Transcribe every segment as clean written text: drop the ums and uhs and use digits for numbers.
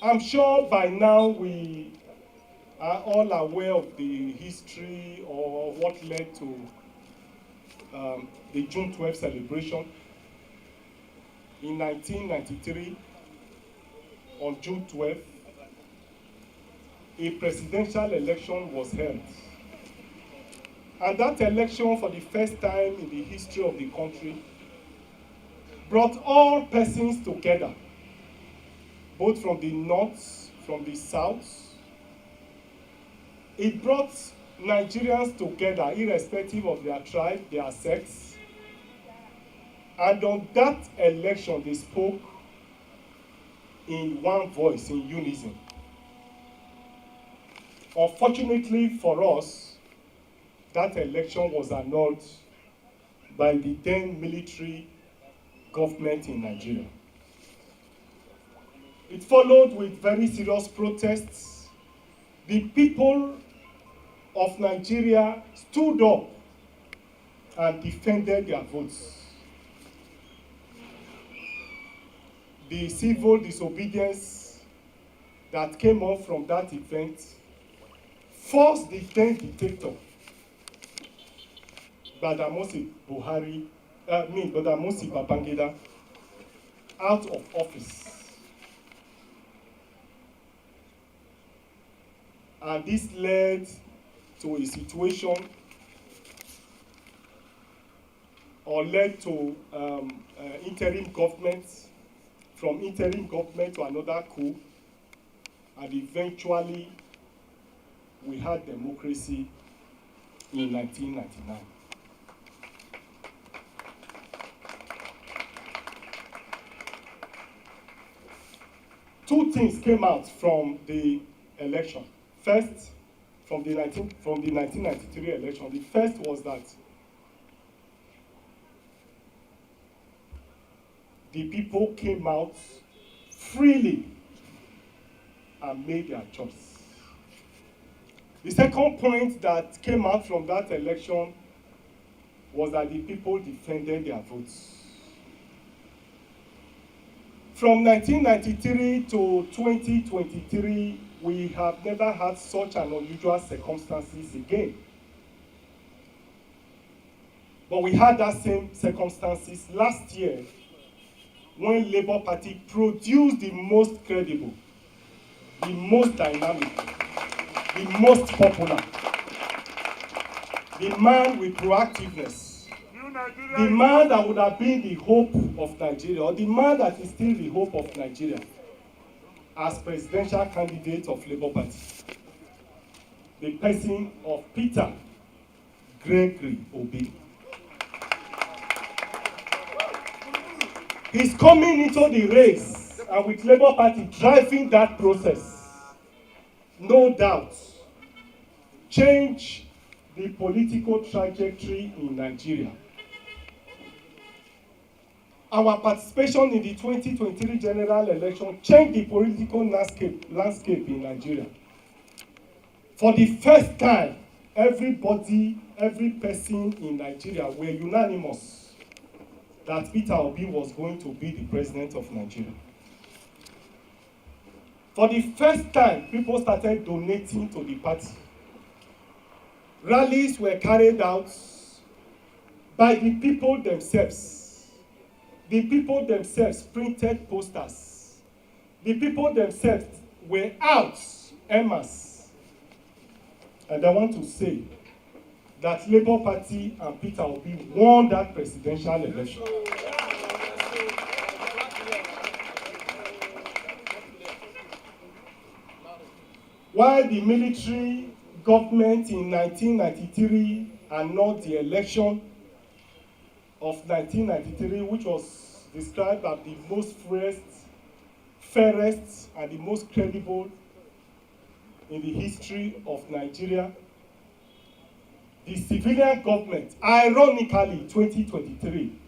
I'm sure by now we are all aware of the history or what led to the June 12th celebration. In 1993, on June 12th, a presidential election was held. And that election, for the first time in the history of the country, brought all persons together, both from the north, from the south. It brought Nigerians together, irrespective of their tribe, their sex. And on that election, they spoke in one voice, in unison. Unfortunately for us, that election was annulled by the then military government in Nigeria. It followed with very serious protests. The people of Nigeria stood up and defended their votes. The civil disobedience that came on from that event forced the then dictator, Badamasi Babangida, out of office. And this led to a situation, or led to interim government, from interim government to another coup, and eventually we had democracy in 1999. Two things came out from the election. First, from the 1993 election, the first was that the people came out freely and made their choice. The second point that came out from that election was that the people defended their votes. From 1993 to 2023, we have never had such an unusual circumstances again. But we had that same circumstances last year when Labour Party produced the most credible, the most dynamic, the most popular, the man with proactiveness, the man that would have been the hope of Nigeria, or the man that is still the hope of Nigeria, as presidential candidate of Labour Party, the person of Peter Gregory Obi. He's coming into the race, and with Labour Party driving that process, no doubt, change the political trajectory in Nigeria. Our participation in the 2023 general election changed the political landscape in Nigeria. For the first time, everybody, every person in Nigeria were unanimous that Peter Obi was going to be the president of Nigeria. For the first time, people started donating to the party. Rallies were carried out by the people themselves. The people themselves printed posters. The people themselves were out en masse. And I want to say that Labour Party and Peter Obi won that presidential election. While the military government in 1993 annulled the election of 1993, which was described as the most fairest, and the most credible in the history of Nigeria, the civilian government, ironically, 2023,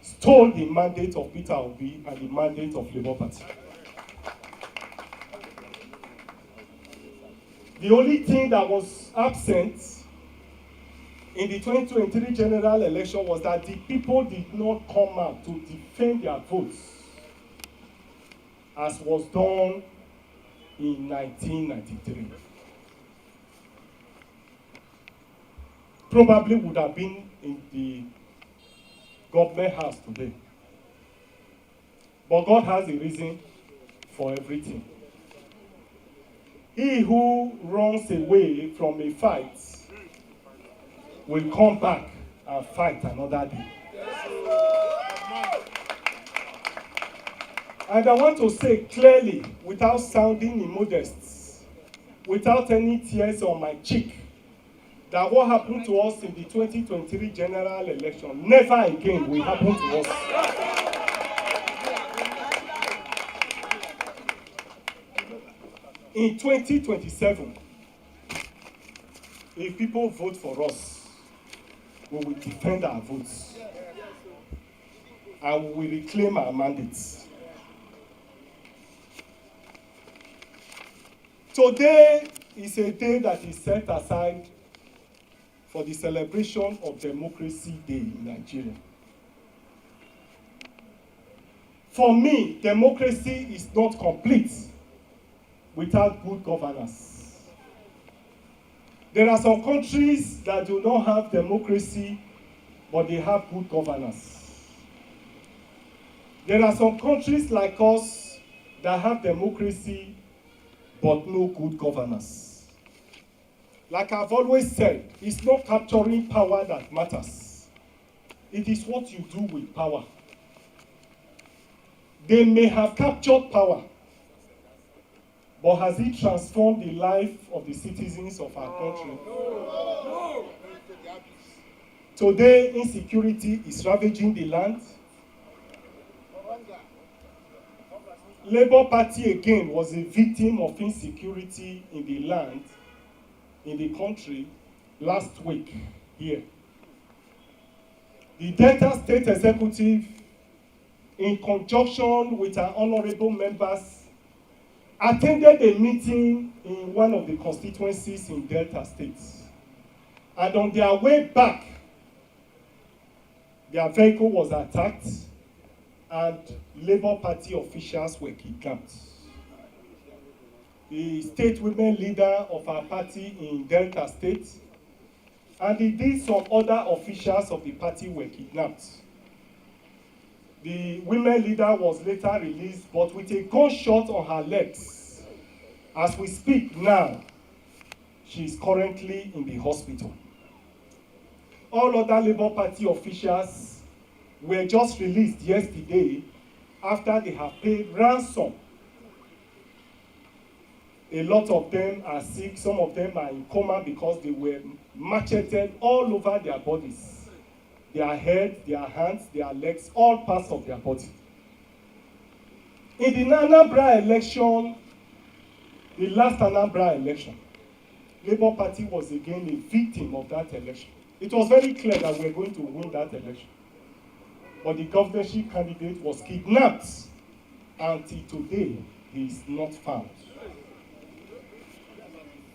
stole the mandate of Peter Obi and the mandate of Labour Party. The only thing that was absent in the 2023 general election was that the people did not come out to defend their votes, as was done in 1993. Probably would have been in the government house today. But God has a reason for everything. He who runs away from a fight will come back and fight another day. And I want to say clearly, without sounding immodest, without any tears on my cheek, that what happened to us in the 2023 general election never again will happen to us. In 2027, if people vote for us, we will defend our votes and we will reclaim our mandates. Today is a day that is set aside for the celebration of Democracy Day in Nigeria. For me, democracy is not complete without good governance. There are some countries that do not have democracy, but they have good governance. There are some countries like us that have democracy, but no good governance. Like I've always said, it's not capturing power that matters. It is what you do with power. They may have captured power, but has it transformed the life of the citizens of our country? No. Today, insecurity is ravaging the land. Labour Party again was a victim of insecurity in the land, in the country, last week here. The Delta State Executive, in conjunction with our honorable members, attended a meeting in one of the constituencies in Delta State. And on their way back, their vehicle was attacked and Labour Party officials were kidnapped. The state women leader of our party in Delta State and indeed some other officials of the party were kidnapped. The women leader was later released, but with a gunshot on her legs. As we speak now, she is currently in the hospital. All other Labour Party officials were just released yesterday after they have paid ransom. A lot of them are sick, some of them are in coma because they were macheted all over their bodies. Their head, their hands, their legs, all parts of their body. In the Anambra election, the last Anambra election, Labour Party was again a victim of that election. It was very clear that we were going to win that election. But the governorship candidate was kidnapped. Until today, he is not found.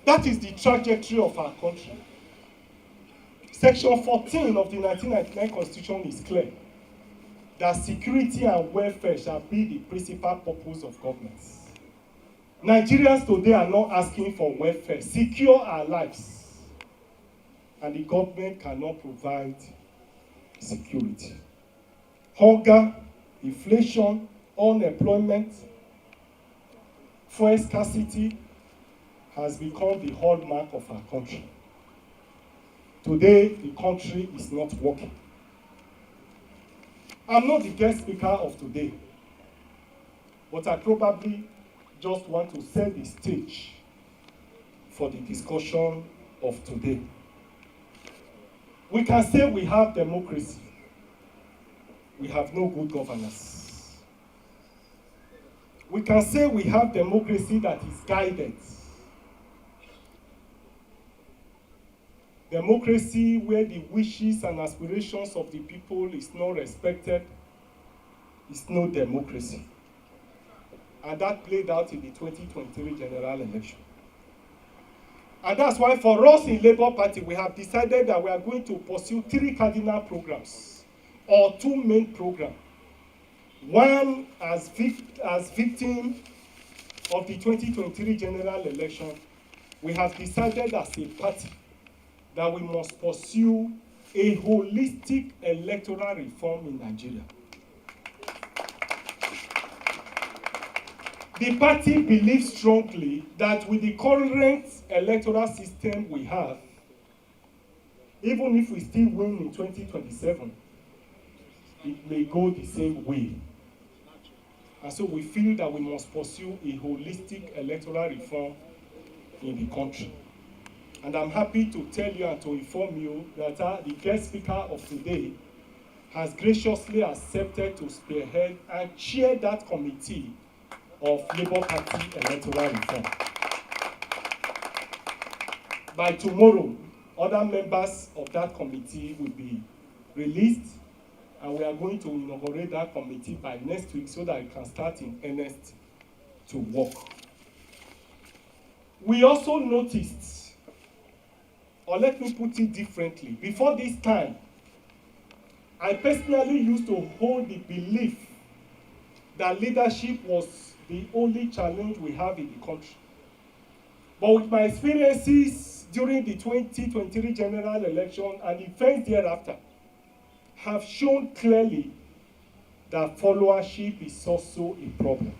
That is the trajectory of our country. Section 14 of the 1999 Constitution is clear that security and welfare shall be the principal purpose of government. Nigerians today are not asking for welfare, secure our lives. And the government cannot provide security. Hunger, inflation, unemployment, fuel scarcity has become the hallmark of our country. Today, the country is not working. I'm not the guest speaker of today, but I probably just want to set the stage for the discussion of today. We can say we have democracy. We have no good governance. We can say we have democracy that is guided. Democracy where the wishes and aspirations of the people is not respected is no democracy. And that played out in the 2023 general election. And that's why for us in Labour Party, we have decided that we are going to pursue 3 cardinal programs, or 2 main programs. One as victim of the 2023 general election, we have decided as a party that we must pursue a holistic electoral reform in Nigeria. The party believes strongly that with the current electoral system we have, even if we still win in 2027, it may go the same way. And so we feel that we must pursue a holistic electoral reform in the country. And I'm happy to tell you and to inform you that the guest speaker of today has graciously accepted to spearhead and chair that committee of Labour Party electoral reform. By tomorrow, other members of that committee will be released, and we are going to inaugurate that committee by next week so that it can start in earnest to work. We also noticed, or let me put it differently, before this time, I personally used to hold the belief that leadership was the only challenge we have in the country. But with my experiences during the 2023 general election and events thereafter, have shown clearly that followership is also a problem.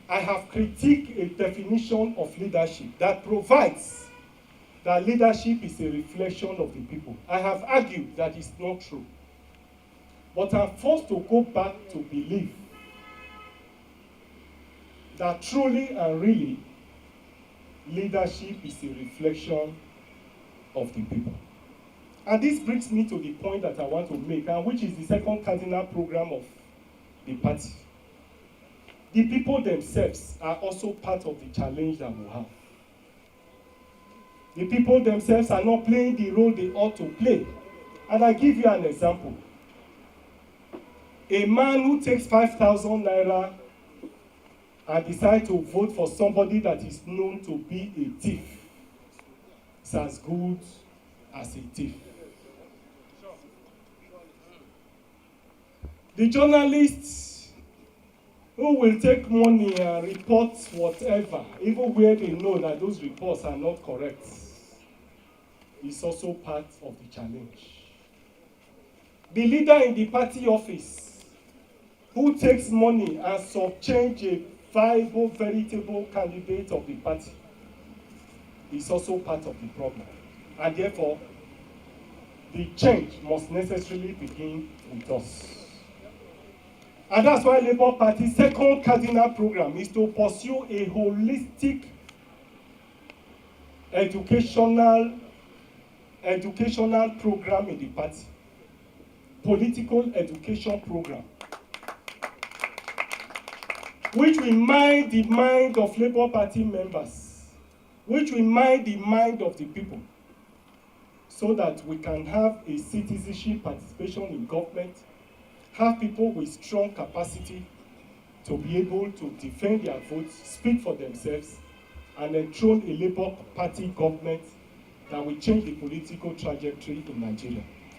I have critiqued a definition of leadership that provides that leadership is a reflection of the people. I have argued that it's not true. But I'm forced to go back to believe that truly and really leadership is a reflection of the people. And this brings me to the point that I want to make, and which is the second cardinal program of the party. The people themselves are also part of the challenge that we have. The people themselves are not playing the role they ought to play. And I give you an example. A man who takes 5,000 naira and decides to vote for somebody that is known to be a thief is as good as a thief. The journalists who will take money and report whatever, even where they know that those reports are not correct, is also part of the challenge. The leader in the party office who takes money and subchange a viable, veritable candidate of the party is also part of the problem. And therefore, the change must necessarily begin with us. And that's why Labour Party's second cardinal program is to pursue a holistic educational program in the party, political education program, which will mind the mind of Labour Party members, which will mind the mind of the people, so that we can have a citizenship participation in government, have people with strong capacity to be able to defend their votes, speak for themselves, and enthrone a Labour Party government that will change the political trajectory in Nigeria.